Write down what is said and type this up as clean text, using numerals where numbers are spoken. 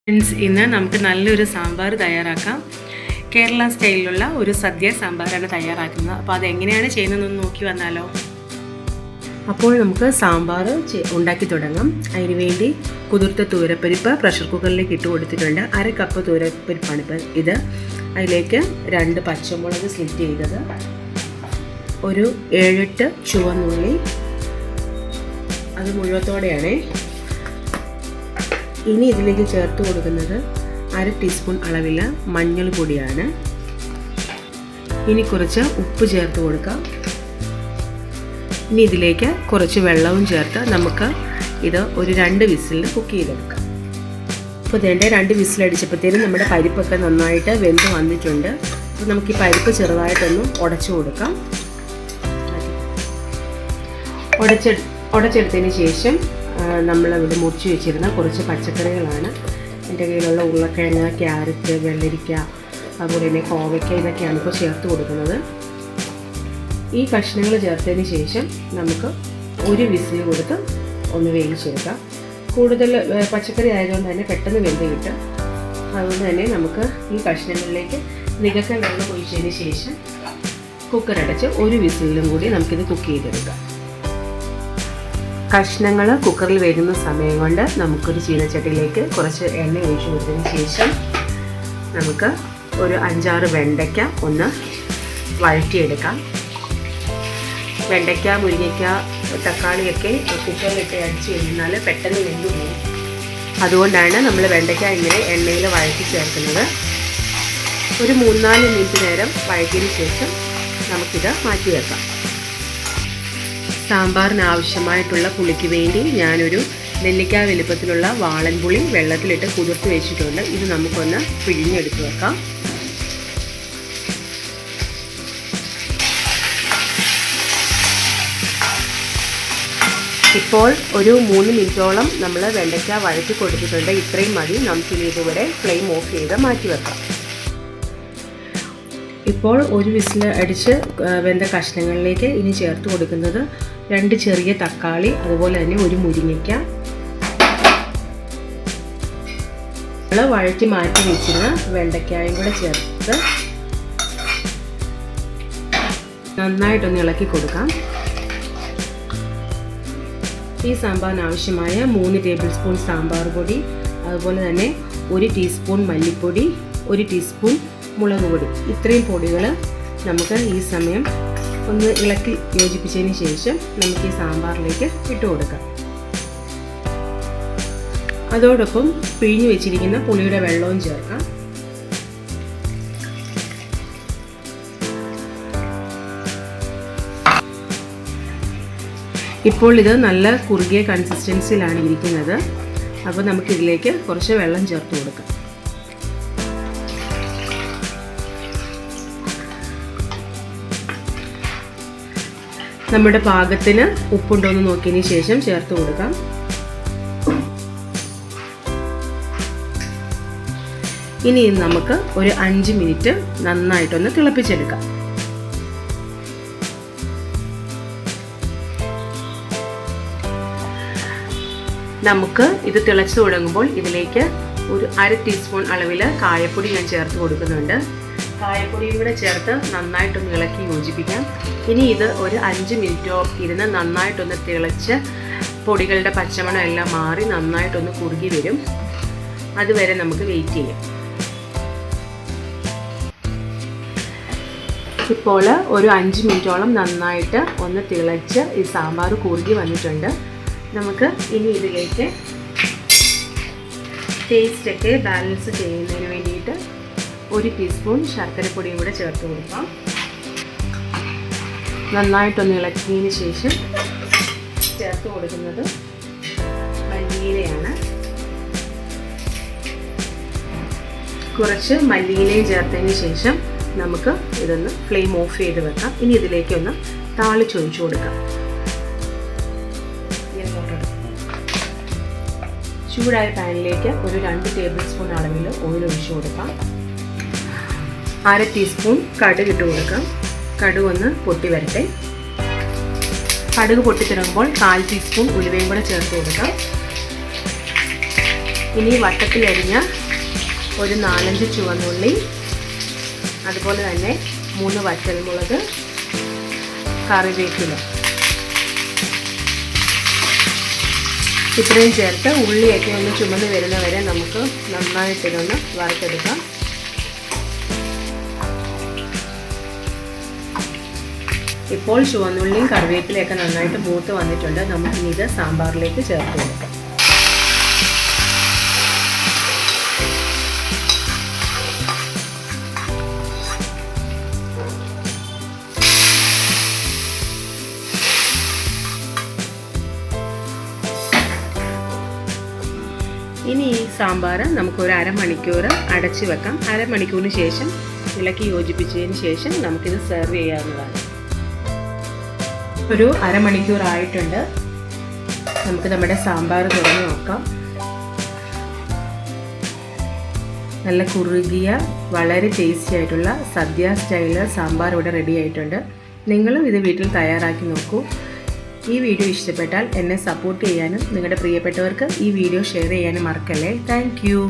Friends, ഇന്ന് നമുക്ക് നല്ലൊരു സാമ്പാർ തയ്യാറാക്കാം. കേരള സ്റ്റൈലിലുള്ള ഒരു സദ്യ സാമ്പാറാണ് തയ്യാറാക്കുന്നത്. അപ്പോൾ അതെങ്ങനെയാണ് ചെയ്യുന്നതെന്ന് നോക്കി വന്നാലോ. അപ്പോൾ നമുക്ക് സാമ്പാർ ഉണ്ടാക്കി തുടങ്ങാം. അതിനുവേണ്ടി കുതിർത്ത തൂരപ്പരിപ്പ് പ്രഷർ കുക്കറിലേക്ക് ഇട്ട് കൊടുത്തിട്ടുണ്ട്. 1/2 കപ്പ് തൂരപ്പരിപ്പാണ് ഇത്. അതിലേക്ക് 2 പച്ചമുളക് സ്ലിറ്റ് ചെയ്തത്, ഒരു 7-8 ചുവന്നുള്ളി, അത് മുഴുവത്തോടെയാണ്. ഇനി ഇതിലേക്ക് ചേർത്ത് കൊടുക്കുന്നത് 1/2 ടീസ്പൂൺ അളവിൽ മഞ്ഞൾ പൊടിയാണ്. ഇനി കുറച്ച് ഉപ്പ് ചേർത്ത് കൊടുക്കാം. ഇനി ഇതിലേക്ക് കുറച്ച് വെള്ളവും ചേർത്ത് നമുക്ക് ഇത് ഒരു 2 വിസിലിൽ കുക്ക് ചെയ്തെടുക്കാം. അപ്പോൾ ഇതിൻ്റെ 2 വിസിലടിച്ചപ്പോഴത്തേനും നമ്മുടെ പരിപ്പൊക്കെ നന്നായിട്ട് വെന്ത് വന്നിട്ടുണ്ട്. അപ്പോൾ നമുക്ക് ഈ പരിപ്പ് ചെറുതായിട്ടൊന്ന് ഉടച്ചു കൊടുക്കാം. ഉടച്ചെടുത്തതിന് ശേഷം നമ്മളിവിടെ മുറിച്ച് വെച്ചിരുന്ന കുറച്ച് പച്ചക്കറികളാണ്. എൻ്റെ കയ്യിലുള്ള ഉരുളക്കിഴങ്ങ്, ക്യാരറ്റ്, വെള്ളരിക്ക, അതുപോലെ തന്നെ കോവയ്ക്ക, ഇതൊക്കെയാണ് ഇപ്പോൾ ചേർത്ത് കൊടുക്കുന്നത്. ഈ കഷ്ണങ്ങൾ ചേർത്തതിന് ശേഷം നമുക്ക് ഒരു വിസിൽ കൊടുത്ത് ഒന്ന് വേവിച്ചെടുക്കാം. കൂടുതൽ പച്ചക്കറി ആയതുകൊണ്ട് തന്നെ പെട്ടെന്ന് വെന്ത് കിട്ടും. അതുകൊണ്ട് തന്നെ നമുക്ക് ഈ കഷ്ണങ്ങളിലേക്ക് നികക്കൽ വെള്ളം ഒഴിച്ചതിന് ശേഷം കുക്കറടച്ച് ഒരു വിസിലും കൂടി നമുക്കിത് കുക്ക് ചെയ്തെടുക്കാം. കഷ്ണങ്ങൾ കുക്കറിൽ വേകുന്ന സമയം കൊണ്ട് നമുക്കൊരു ചീനച്ചട്ടിയിലേക്ക് കുറച്ച് എണ്ണ ഒഴിച്ചു കൊടുത്തതിന് ശേഷം നമുക്ക് ഒരു 5-6 വെണ്ടയ്ക്ക ഒന്ന് വഴറ്റിയെടുക്കാം. വെണ്ടയ്ക്ക, മുരിങ്ങയ്ക്ക, തക്കാളിയൊക്കെ കുക്കറിലിട്ട് അടിച്ച് കഴിഞ്ഞാൽ പെട്ടെന്ന് വെന്തു പോകും. അതുകൊണ്ടാണ് നമ്മൾ വെണ്ടയ്ക്ക ഇങ്ങനെ എണ്ണയിൽ വഴറ്റി ചേർക്കുന്നത്. ഒരു 3-4 മിനിറ്റ് നേരം വഴറ്റിയതിന് ശേഷം നമുക്കിത് മാറ്റി വെക്കാം. സാമ്പാറിന് ആവശ്യമായിട്ടുള്ള പുളിക്ക് വേണ്ടി ഞാനൊരു നെല്ലിക്ക വലുപ്പത്തിലുള്ള വാളൻപുളി വെള്ളത്തിലിട്ട് കുതിർത്ത് വെച്ചിട്ടുണ്ട്. ഇത് നമുക്കൊന്ന് പിഴിഞ്ഞെടുത്ത് വെക്കാം. ഇപ്പോൾ ഒരു 3 മിനിറ്റോളം നമ്മൾ വെണ്ടയ്ക്ക വഴറ്റി കൊടുത്തിട്ടുണ്ട്. ഇത്രയും മതി. നമുക്കിനി ഇതിവിടെ ഫ്ലെയിം ഓഫ് ചെയ്ത് മാറ്റി വെക്കാം. ഇപ്പോൾ ഒരു വിസിൽ അടിച്ച് വെന്ത കഷ്ണങ്ങളിലേക്ക് ഇനി ചേർത്ത് കൊടുക്കുന്നത് 2 ചെറിയ തക്കാളി, അതുപോലെ തന്നെ ഒരു മുരിങ്ങയ്ക്ക, നമ്മൾ വഴറ്റി മാറ്റി വെച്ചിരുന്ന വെണ്ടയ്ക്കായും കൂടെ ചേർത്ത് നന്നായിട്ടൊന്ന് ഇളക്കി കൊടുക്കാം. ഈ സാമ്പാറിന് ആവശ്യമായ 3 ടേബിൾ സ്പൂൺ സാമ്പാർ പൊടി, അതുപോലെ തന്നെ 1 ടീസ്പൂൺ മല്ലിപ്പൊടി, 1 ടീസ്പൂൺ മുളക് പൊടി, ഇത്രയും പൊടികൾ നമുക്ക് ഈ സമയം ഒന്ന് ഇളക്കി യോജിപ്പിച്ചതിന് ശേഷം നമുക്ക് ഈ സാമ്പാറിലേക്ക് ഇട്ട് കൊടുക്കാം. അതോടൊപ്പം പിഴിഞ്ഞു വെച്ചിരിക്കുന്ന പുളിയുടെ വെള്ളവും ചേർക്കാം. ഇപ്പോൾ ഇത് നല്ല കുറുകിയ കൺസിസ്റ്റൻസിയിലാണ് ഇരിക്കുന്നത്. അപ്പോൾ നമുക്കിതിലേക്ക് കുറച്ച് വെള്ളം ചേർത്ത് കൊടുക്കാം. നമ്മുടെ പാകത്തിന് ഉപ്പുണ്ടോ എന്ന് നോക്കിയതിന് ശേഷം ചേർത്ത് കൊടുക്കാം. ഇനി നമുക്ക് ഒരു 5 മിനിറ്റ് നന്നായിട്ടൊന്ന് തിളപ്പിച്ചെടുക്കാം. നമുക്ക് ഇത് തിളച്ചു തുടങ്ങുമ്പോൾ ഇതിലേക്ക് ഒരു 1/2 ടീസ്പൂൺ അളവിൽ കായപ്പൊടി ഞാൻ ചേർത്ത് കൊടുക്കുന്നുണ്ട്. കായപ്പൊടിയും കൂടെ ചേർത്ത് നന്നായിട്ടൊന്ന് ഇളക്കി യോജിപ്പിക്കാം. ഇനി ഇത് ഒരു 5 മിനിറ്റോ ഇരുന്ന് നന്നായിട്ടൊന്ന് തിളച്ച് പൊടികളുടെ പച്ചമണം എല്ലാം മാറി നന്നായിട്ടൊന്ന് കുറുകി വരും. അതുവരെ നമുക്ക് വെയിറ്റ് ചെയ്യാം. ഇപ്പോൾ ഒരു 5 മിനിറ്റോളം നന്നായിട്ട് ഒന്ന് തിളച്ച് ഈ സാമ്പാർ കുറുകി വന്നിട്ടുണ്ട്. നമുക്ക് ഇനി ഇതിലേക്ക് ടേസ്റ്റൊക്കെ ബാലൻസ് ചെയ്യുന്നതിന് വേണ്ടിയിട്ട് 1 ടീസ്പൂൺ ശർക്കരപ്പൊടിയും കൂടെ ചേർത്ത് കൊടുക്കാം. നന്നായിട്ടൊന്ന് ഇളക്കിയതിന് ശേഷം ചേർത്ത് കൊടുക്കുന്നത് മല്ലിയിലയാണ്. കുറച്ച് മല്ലിയിലയും ചേർത്തതിന് ശേഷം നമുക്ക് ഇതൊന്ന് ഫ്ലെയിം ഓഫ് ചെയ്ത് വെക്കാം. ഇനി ഇതിലേക്കൊന്ന് താളിച്ചൊഴിച്ചു കൊടുക്കാം. ചൂടായ പാനിലേക്ക് ഒരു 2 ടേബിൾ സ്പൂൺ അളവിൽ ഓയിൽ ഒഴിച്ചു കൊടുക്കാം. 1/2 ടീസ്പൂൺ കടുക് ഇട്ട് കൊടുക്കാം. കടുക് ഒന്ന് പൊട്ടി വരട്ടെ. കടുക് പൊട്ടിത്തിറങ്ങുമ്പോൾ 1/4 ടീസ്പൂൺ ഉലുവയും കൂടെ ചേർത്ത് കൊടുക്കാം. ഇനി വട്ടത്തിലരിഞ്ഞ ഒരു 4-5 ചുവന്നുള്ളി, അതുപോലെ തന്നെ 3 വറ്റൽമുളക്, കറിവേപ്പില ഇത്രയും ചേർത്ത് ഉള്ളിയൊക്കെ ഒന്ന് ചുമന്ന് വരുന്നവരെ നമുക്ക് നന്നായിട്ടിതൊന്ന് വറുത്തെടുക്കാം. ഇപ്പോൾ ചുവന്നുള്ളിയും കറിവേപ്പിലയൊക്കെ നന്നായിട്ട് മൂത്ത് വന്നിട്ടുണ്ട്. നമുക്കിനി ഇത് സാമ്പാറിലേക്ക് ചേർത്ത് കൊടുക്കാം. ഇനി ഈ സാമ്പാർ നമുക്കൊരു അരമണിക്കൂർ അടച്ചു വെക്കാം. അരമണിക്കൂറിന് ശേഷം ഇളക്കി യോജിപ്പിച്ചതിന് ശേഷം നമുക്കിത് സെർവ് ചെയ്യാവുന്നതാണ്. ഒരു അരമണിക്കൂർ ആയിട്ടുണ്ട്. നമുക്ക് നമ്മുടെ സാമ്പാർ തുറന്ന് നോക്കാം. നല്ല കുറുകിയ വളരെ ടേസ്റ്റി ആയിട്ടുള്ള സദ്യ സ്റ്റൈല് സാമ്പാർ ഇവിടെ റെഡി ആയിട്ടുണ്ട്. നിങ്ങളും ഇത് വീട്ടിൽ തയ്യാറാക്കി നോക്കൂ. ഈ വീഡിയോ ഇഷ്ടപ്പെട്ടാൽ എന്നെ സപ്പോർട്ട് ചെയ്യാനും നിങ്ങളുടെ പ്രിയപ്പെട്ടവർക്ക് ഈ വീഡിയോ ഷെയർ ചെയ്യാനും മറക്കല്ലേ. Thank you.